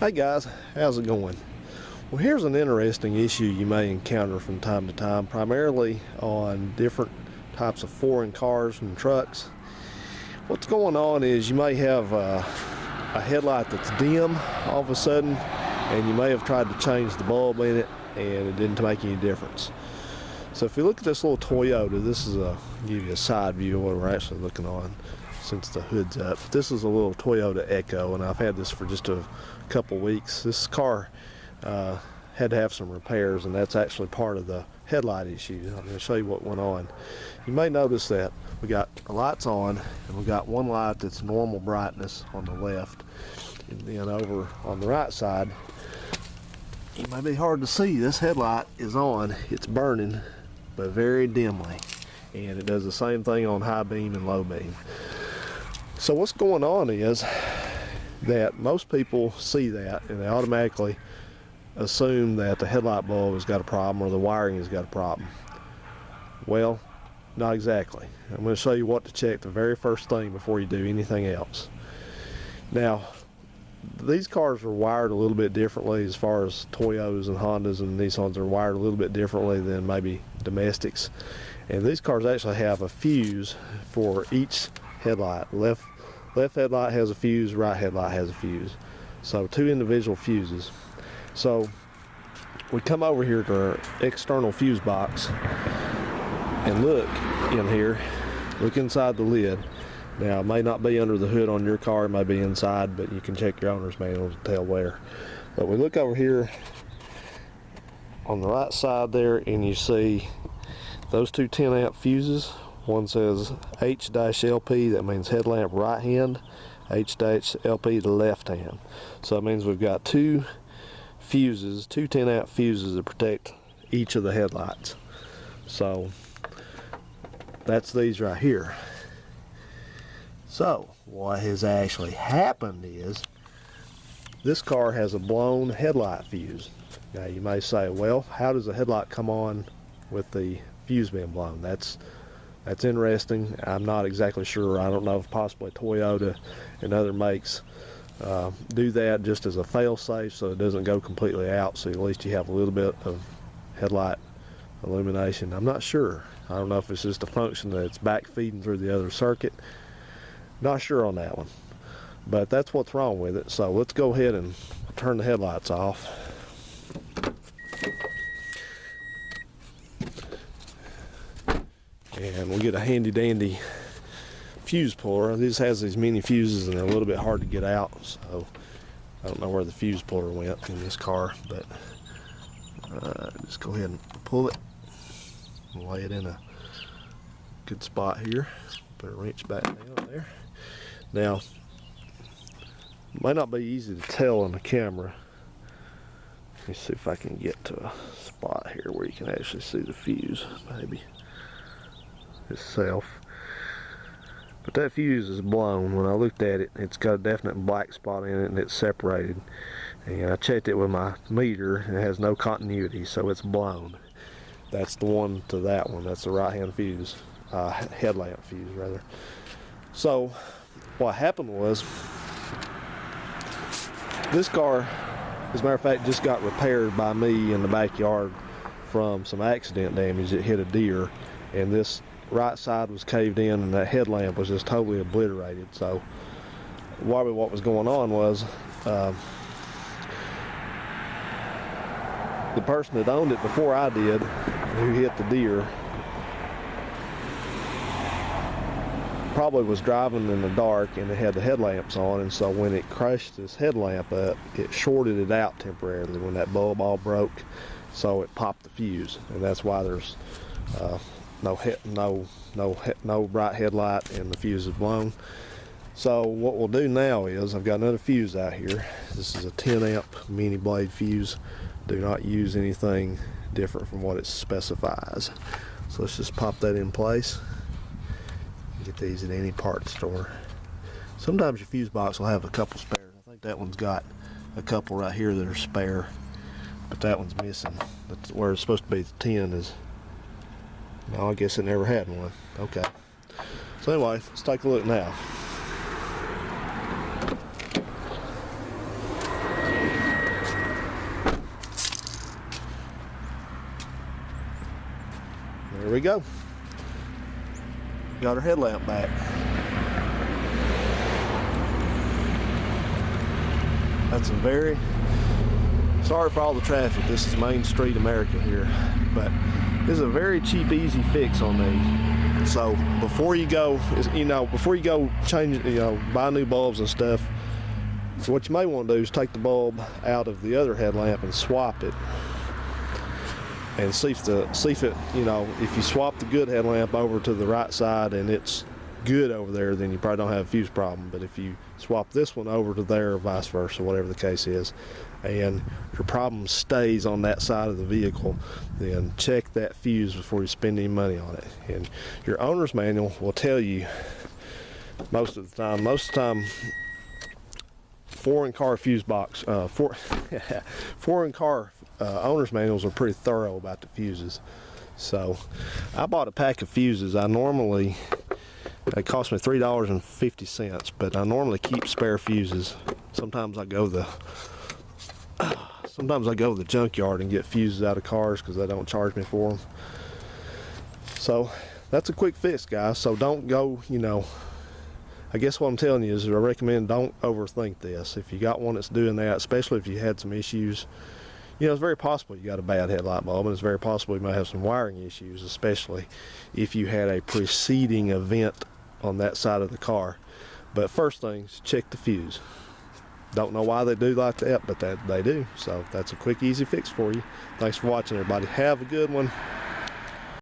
Hey guys, how's it going? Well, here's an interesting issue you may encounter from time to time, primarily on different types of foreign cars and trucks. What's going on is you may have a headlight that's dim all of a sudden, and you may have tried to change the bulb in it and it didn't make any difference. So if you look at this little Toyota, this is give you a side view of what we're actually looking on since the hood's up. This is a little Toyota Echo, and I've had this for just a couple weeks. This car had to have some repairs, and that's actually part of the headlight issue. I'm going to show you what went on. You may notice that we got the lights on, and we got one light that's normal brightness on the left, and then over on the right side, it may be hard to see, this headlight is on. It's burning, but very dimly, and it does the same thing on high beam and low beam. So what's going on is that most people see that and they automatically assume that the headlight bulb has got a problem or the wiring has got a problem. Well, not exactly. I'm going to show you what to check the very first thing before you do anything else. Now, these cars are wired a little bit differently as far as Toyotas and Hondas and Nissans are wired a little bit differently than maybe domestics. And these cars actually have a fuse for each headlight. Left headlight has a fuse, right headlight has a fuse. So two individual fuses. So we come over here to our external fuse box and look in here, look inside the lid. Now it may not be under the hood on your car, it may be inside, but you can check your owner's manual to tell where. But we look over here on the right side there and you see those two 10 amp fuses. One says H-LP, that means headlamp right hand, H-LP the left hand. So it means we've got two fuses, two 10 amp fuses that protect each of the headlights. So that's these right here. So what has actually happened is this car has a blown headlight fuse. Now you may say, well, how does the headlight come on with the fuse being blown? That's interesting. I'm not exactly sure. I don't know if possibly Toyota and other makes do that just as a fail-safe so it doesn't go completely out, so at least you have a little bit of headlight illumination. I'm not sure. I don't know if it's just a function that's back feeding through the other circuit. Not sure on that one, but that's what's wrong with it. So let's go ahead and turn the headlights off. And we'll get a handy dandy fuse puller. This has these mini fuses and they're a little bit hard to get out, so I don't know where the fuse puller went in this car, but just go ahead and pull it and lay it in a good spot here. Put a wrench back down there. Now, it might not be easy to tell on the camera. Let me see if I can get to a spot here where you can actually see the fuse, maybe itself. But that fuse is blown. When I looked at it, it's got a definite black spot in it and it's separated. And I checked it with my meter and it has no continuity, so it's blown. That's the one to that one. That's the right hand fuse, headlamp fuse rather. So what happened was this car, as a matter of fact, just got repaired by me in the backyard from some accident damage. It hit a deer and this right side was caved in and that headlamp was just totally obliterated. So what was going on was the person that owned it before I did, who hit the deer, probably was driving in the dark and it had the headlamps on, and so when it crushed this headlamp up, it shorted it out temporarily when that bulb all broke, so it popped the fuse, and that's why there's no bright headlight and the fuse is blown. So what we'll do now is, I've got another fuse out here. This is a 10 amp mini blade fuse. Do not use anything different from what it specifies. So let's just pop that in place. Get these at any parts store. Sometimes your fuse box will have a couple spares. I think that one's got a couple right here that are spare, but that one's missing. That's where it's supposed to be. The 10 is. No, I guess it never had one. Okay. So anyway, let's take a look now. we go. Got our headlamp back. That's a very, sorry for all the traffic. This is Main Street America here, but this is a very cheap, easy fix on these. So before you go, change, buy new bulbs and stuff, what you may want to do is take the bulb out of the other headlamp and swap it, and see if it, if you swap the good headlamp over to the right side and it's good over there, then you probably don't have a fuse problem. But if you swap this one over to there, or vice versa, whatever the case is, and your problem stays on that side of the vehicle, then check that fuse before you spend any money on it. And your owner's manual will tell you most of the time, foreign car fuse box, foreign car owner's manuals are pretty thorough about the fuses. So I bought a pack of fuses. It cost me $3.50, but I normally keep spare fuses. Sometimes I go to the junkyard and get fuses out of cars because they don't charge me for them. So that's a quick fix, guys. So don't go, I guess what I'm telling you is I recommend don't overthink this. If you got one that's doing that, especially if you had some issues, it's very possible you got a bad headlight bulb, and it's very possible you might have some wiring issues, especially if you had a preceding event on that side of the car. But first things, check the fuse. Don't know why they do like that, but they do. So that's a quick, easy fix for you. Thanks for watching, everybody. Have a good one.